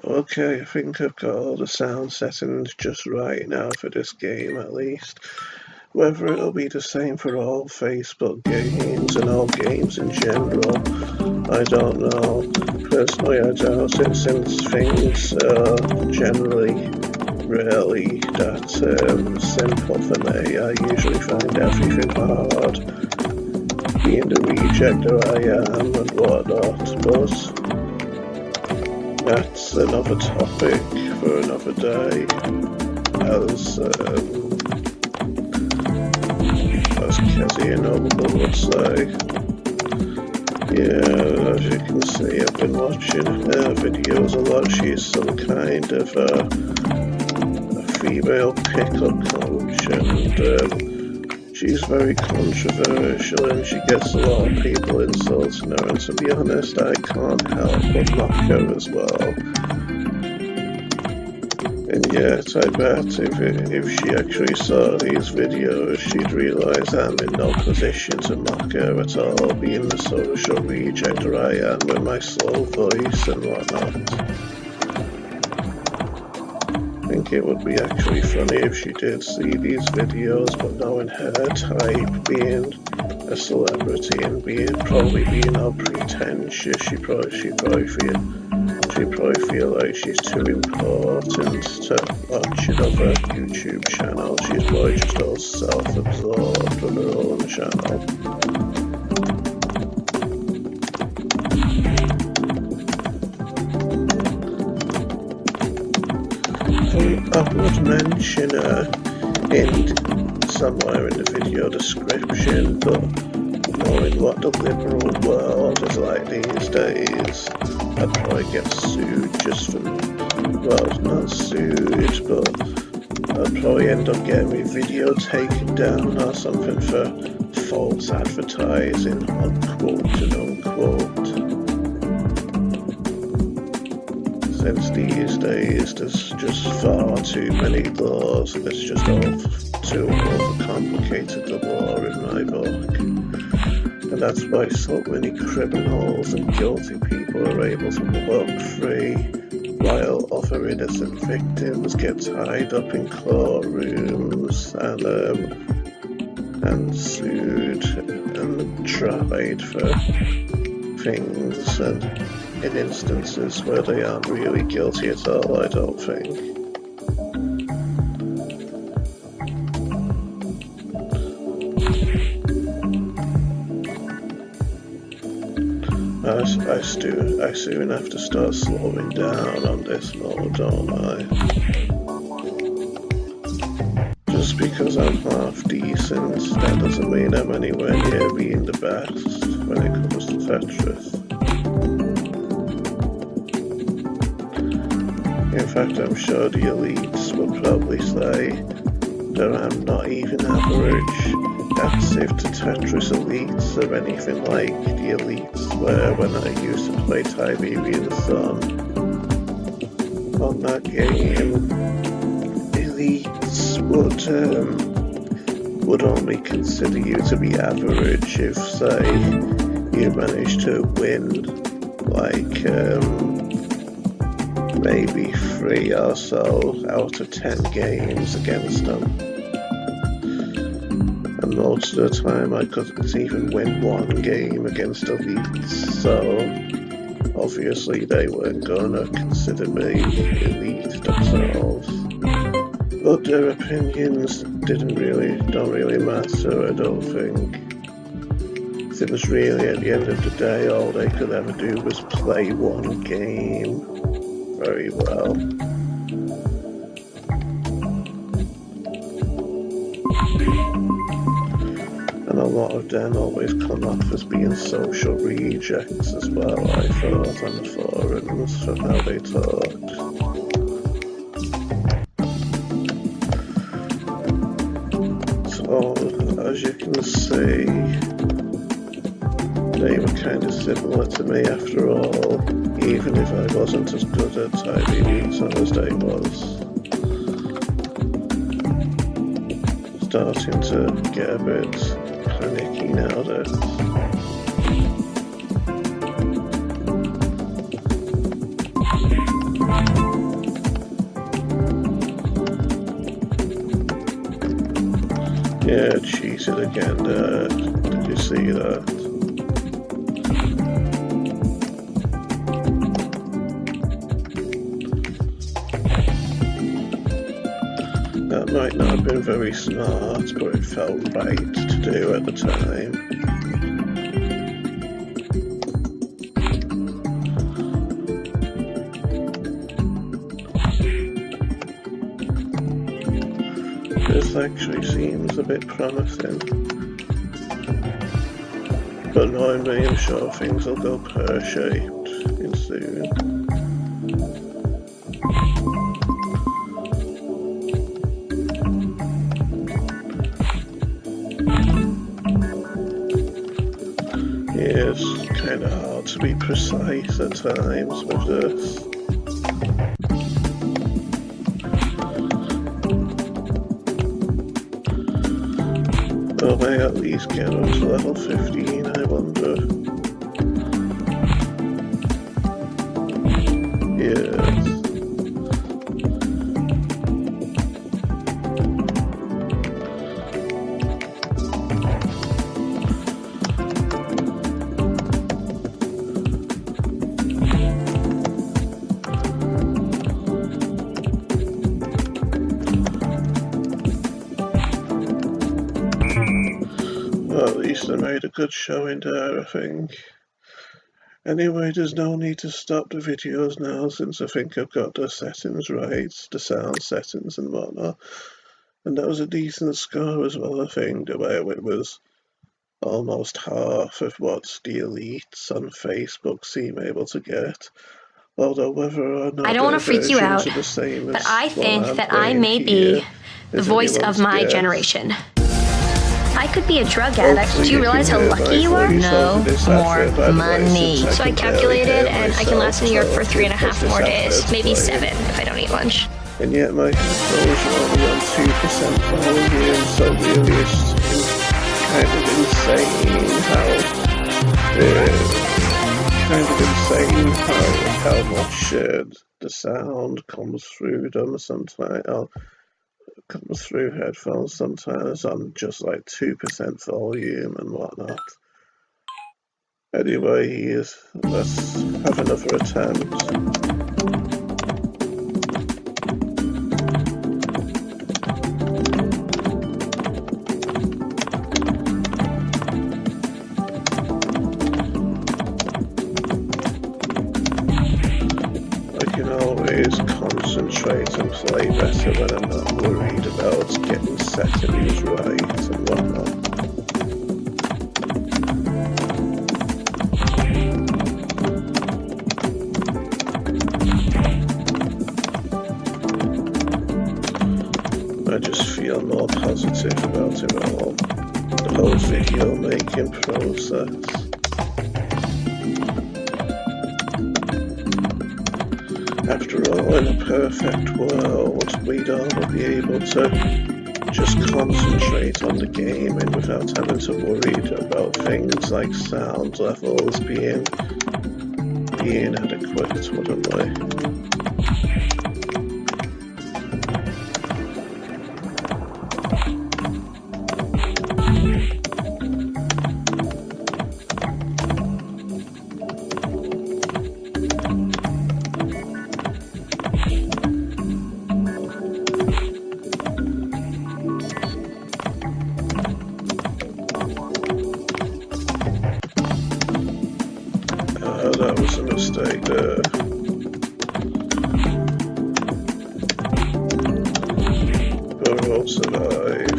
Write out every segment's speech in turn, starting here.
Okay, I think I've got all the sound settings just right now for this game at least. Whether it'll be the same for all Facebook games and all games in general, I don't know. Personally, I doubt it since things are generally rarely that simple for me. I usually find everything hard, being the rejecter I am and whatnot, but that's another topic for another day, as Kezzy and Noble would say. Yeah, as you can see, I've been watching her videos a lot. She's some kind of a female pickup coach, and she's very controversial, and she gets a lot of people insulting her, and to be honest, I can't help but mock her as well. And yet, I bet if she actually saw these videos, she'd realise I'm in no position to mock her at all, being the social rejecter I am with my slow voice and whatnot. I think it would be actually funny if she did see these videos, but knowing her type, being a celebrity and probably being all pretentious, she'd probably feel like she's too important to watch another YouTube channel. She's probably just all self-absorbed on her own channel. I would mention somewhere in the video description, but knowing what the liberal world is like these days, I'd probably get sued just for, well, not sued, but I'd probably end up getting my video taken down or something for false advertising, unquote and unquote. Since these days there's just far too many laws, and it's just all too overcomplicated, the law in my book. And that's why so many criminals and guilty people are able to walk free, while other innocent victims get tied up in courtrooms and sued and tried for things, and in instances where they aren't really guilty at all, I don't think. I soon have to start slowing down on this mode, don't I? Just because I'm half decent, that doesn't mean I'm anywhere near being the best when it comes to Tetris. In fact, I'm sure the elites would probably say that I'm not even average. That's if the Tetris elites are anything like the elites were when I used to play Tiberian Sun. On that game, elites would only consider you to be average if, say, you managed to win, like, maybe 3 or so out of 10 games against them. And most of the time I couldn't even win 1 game against elites, so obviously they weren't gonna consider me elite themselves. But their opinions don't really matter, I don't think. Since really at the end of the day all they could ever do was play 1 game very well. And a lot of them always come off as being social rejects as well, I thought, on the forums for how they talked. So, as you can see, they were kind of similar to me after all, even if I wasn't as good at Tiberian as they was. Starting to get a bit panicky now that Yeah, cheated again there. Did you see that? That might not have been very smart, but it felt right to do at the time. This actually seems a bit promising. But knowing me, I'm sure things will go pear-shaped soon. Yeah, it's kind of hard to be precise at times with this. Will they at least get up to level 15, I wonder? Yes. Well, at least I made a good showing there, I think. Anyway, there's no need to stop the videos now since I think I've got the settings right, the sound settings and whatnot. And that was a decent score as well, I think. The way it was almost half of what the elites on Facebook seem able to get. Although whether or not I don't want to freak you out, are the same but as I think I'm that I playing may here be the is voice of anyone's my guess. generation. I could be a drug addict. Hopefully Do you realize how can hear lucky my you are? voice No over this more advert, by the way, money. since So I can barely calculated, hear and I can last in New York for myself 3.5 more because days, this maybe advert's 7 if I don't eat lunch. And yet my controls are only on 2% volume, so really it's kind of insane how much the sound comes through them sometimes. Comes through headphones sometimes on just like 2% volume and whatnot. Anyway, let's have another attempt. Always concentrate and play better when I'm not worried about getting settings right and whatnot. I just feel more positive about it all, the whole video making process. After all, in a perfect world, we'd all be able to just concentrate on the game and without having to worry about things like sound levels being adequate, wouldn't we? That was a mistake there. But we'll survive.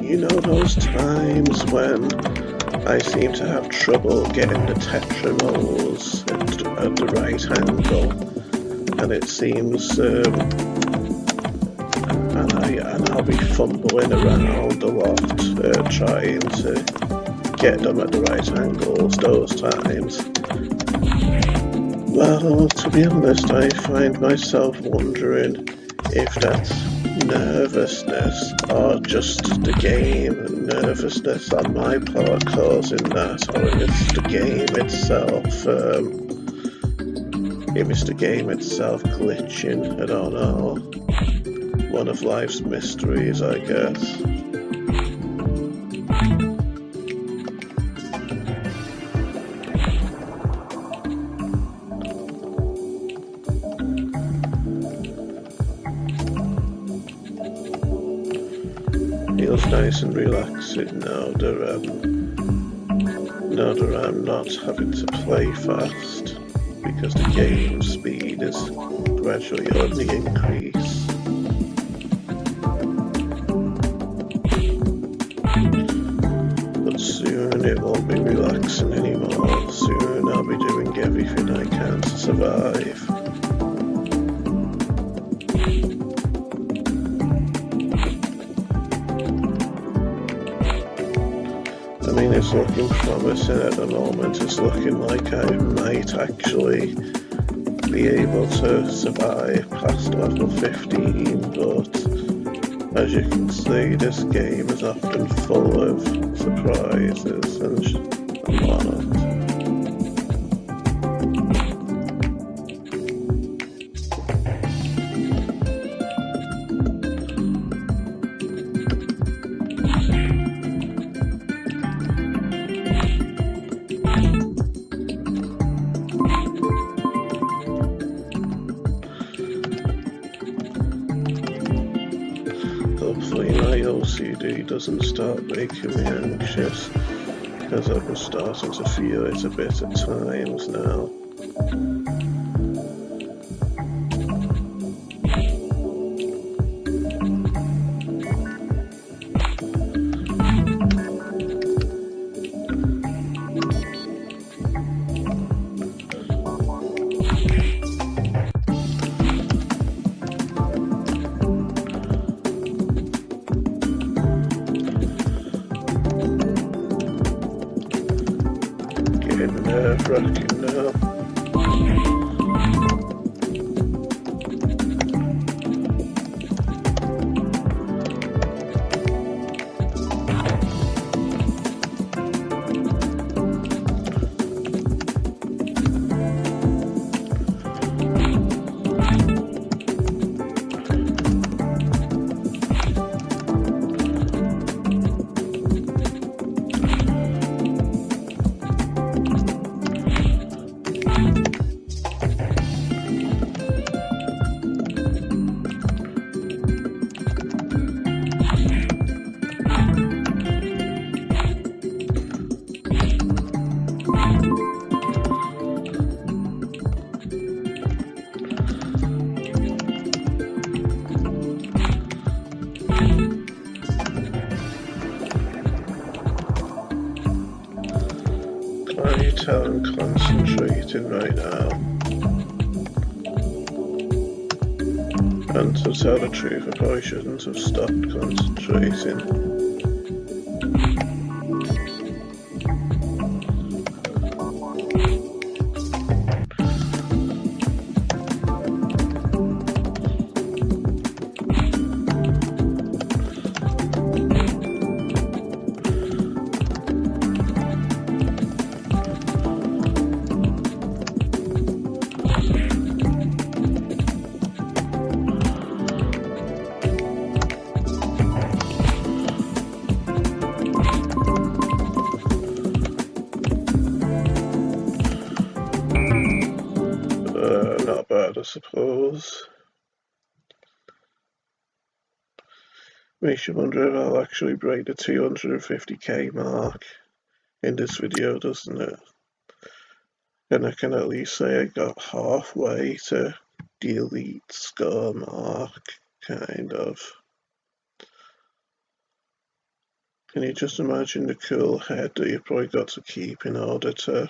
You know those times when I seem to have trouble getting the tetramals at the right angle, and it seems and I'll be fumbling around a lot, trying to get them at the right angles those times. Well, to be honest, I find myself wondering if that's nervousness or just the game and nervousness on my part causing that, or if it's the game itself Maybe it's the game itself glitching, I don't know. One of life's mysteries, I guess. Feels nice and relaxing now that I'm not having to play fast, because the game speed is gradually on the increase. But soon it won't be relaxing anymore. Soon I'll be doing everything I can to survive. I mean, it's looking promising at the moment. It's looking like I might actually be able to survive past level 15, but as you can see, this game is often full of surprises and whatnot. Hopefully my OCD doesn't start making me anxious, because I've been starting to feel it a bit at times now. Getting nerve-wracking now. Can't you tell I'm concentrating right now? And to tell the truth, I probably shouldn't have stopped concentrating. Not bad, I suppose. Makes you wonder if I'll actually break the 250k mark in this video, doesn't it? And I can at least say I got halfway to the elite score mark, kind of. Can you just imagine the cool head that you've probably got to keep in order to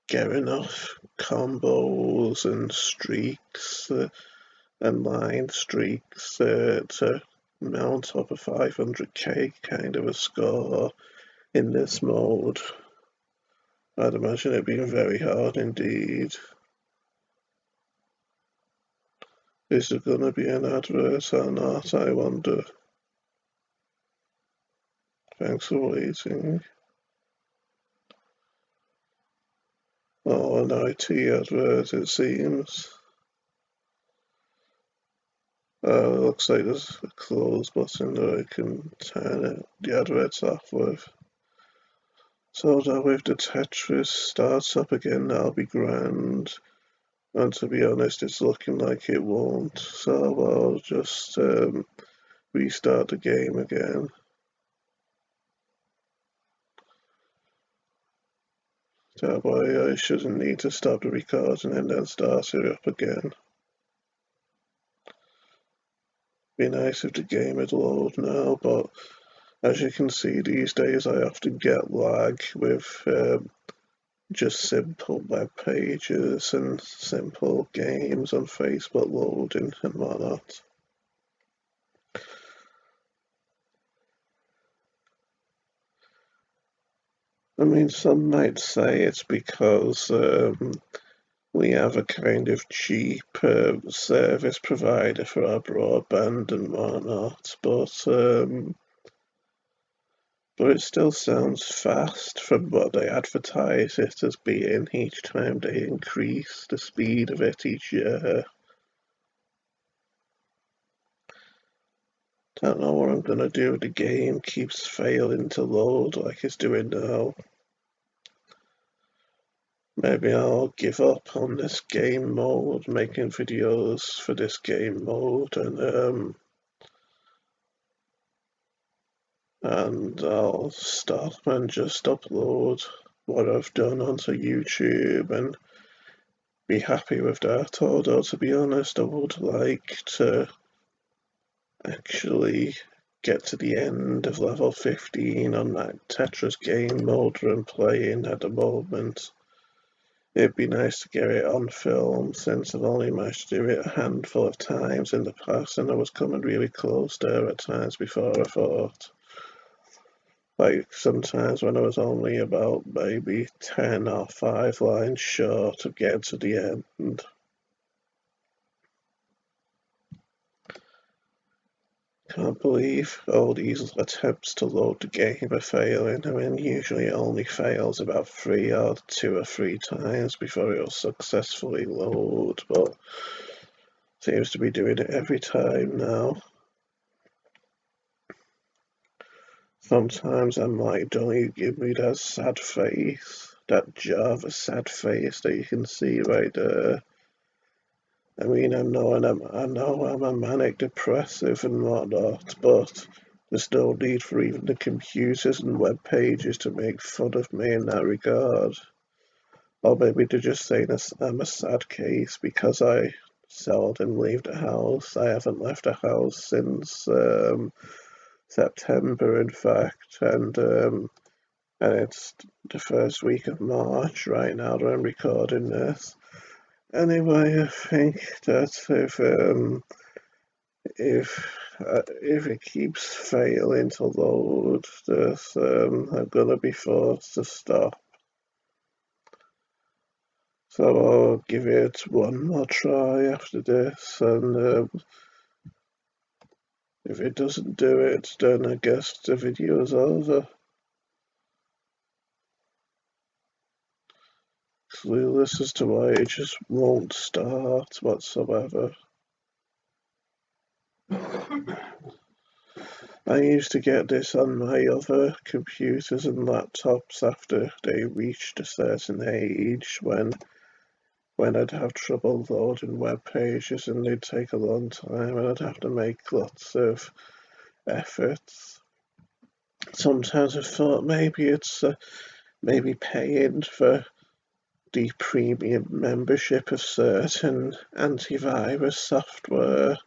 get enough combos and streaks and line streaks to mount up a 500k kind of a score in this mode? I'd imagine it being very hard indeed. Is there going to be an advert or not, I wonder? Thanks for waiting. Oh, an IT advert, it seems. Looks like there's a close button that I can turn the adverts off with. So that if the Tetris starts up again, that'll be grand. And to be honest, it's looking like it won't. So I'll just restart the game again. That way I shouldn't need to stop the recording and then start it up again. Be nice if the game would load now, but as you can see these days I often get lag with just simple web pages and simple games on Facebook loading and whatnot. I mean, some might say it's because we have a kind of cheap service provider for our broadband and whatnot, but it still sounds fast from what they advertise it as being each time they increase the speed of it each year. Don't know what I'm gonna do. The game keeps failing to load like it's doing now. Maybe I'll give up on this game mode, making videos for this game mode, and I'll stop and just upload what I've done onto YouTube and be happy with that. Although, to be honest, I would like to actually get to the end of level 15 on that Tetris game mode that I'm playing at the moment. It'd be nice to get it on film since I've only managed to do it a handful of times in the past and I was coming really close there at times before I thought. Like sometimes when I was only about maybe 10 or 5 lines short of getting to the end. Can't believe all these attempts to load the game are failing. I mean, usually it only fails about 2 or 3 times before it'll successfully load, but seems to be doing it every time now. Sometimes I might don't you give me that sad face, that Java sad face that you can see right there. I mean, I know I'm a manic depressive and whatnot, but there's no need for even the computers and web pages to make fun of me in that regard. Or maybe they're just saying I'm a sad case because I seldom leave the house. I haven't left the house since September, in fact, and it's the first week of March right now that I'm recording this. Anyway, I think that if it keeps failing to load, this I'm gonna be forced to stop. So I'll give it one more try after this, and if it doesn't do it, then I guess the video is over. Clueless as to why it just won't start whatsoever. I used to get this on my other computers and laptops after they reached a certain age when I'd have trouble loading web pages and they'd take a long time and I'd have to make lots of efforts. Sometimes I thought maybe it's maybe paying for the premium membership of certain antivirus software.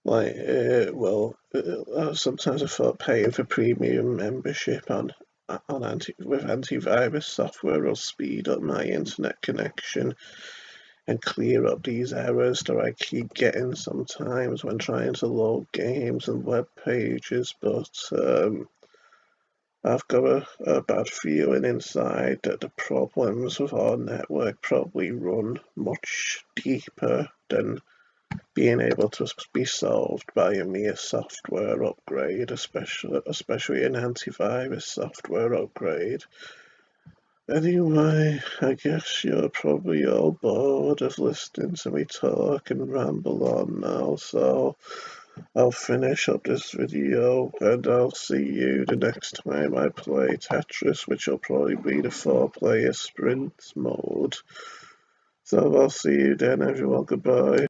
Like, sometimes I thought paying for premium membership with antivirus software will speed up my internet connection and clear up these errors that I keep getting sometimes when trying to load games and web pages, but I've got a bad feeling inside that the problems with our network probably run much deeper than being able to be solved by a mere software upgrade, especially an antivirus software upgrade. Anyway, I guess you're probably all bored of listening to me talk and ramble on now, so I'll finish up this video and I'll see you the next time I play Tetris, which will probably be the 4-player sprint mode. So I'll see you then, everyone. Goodbye.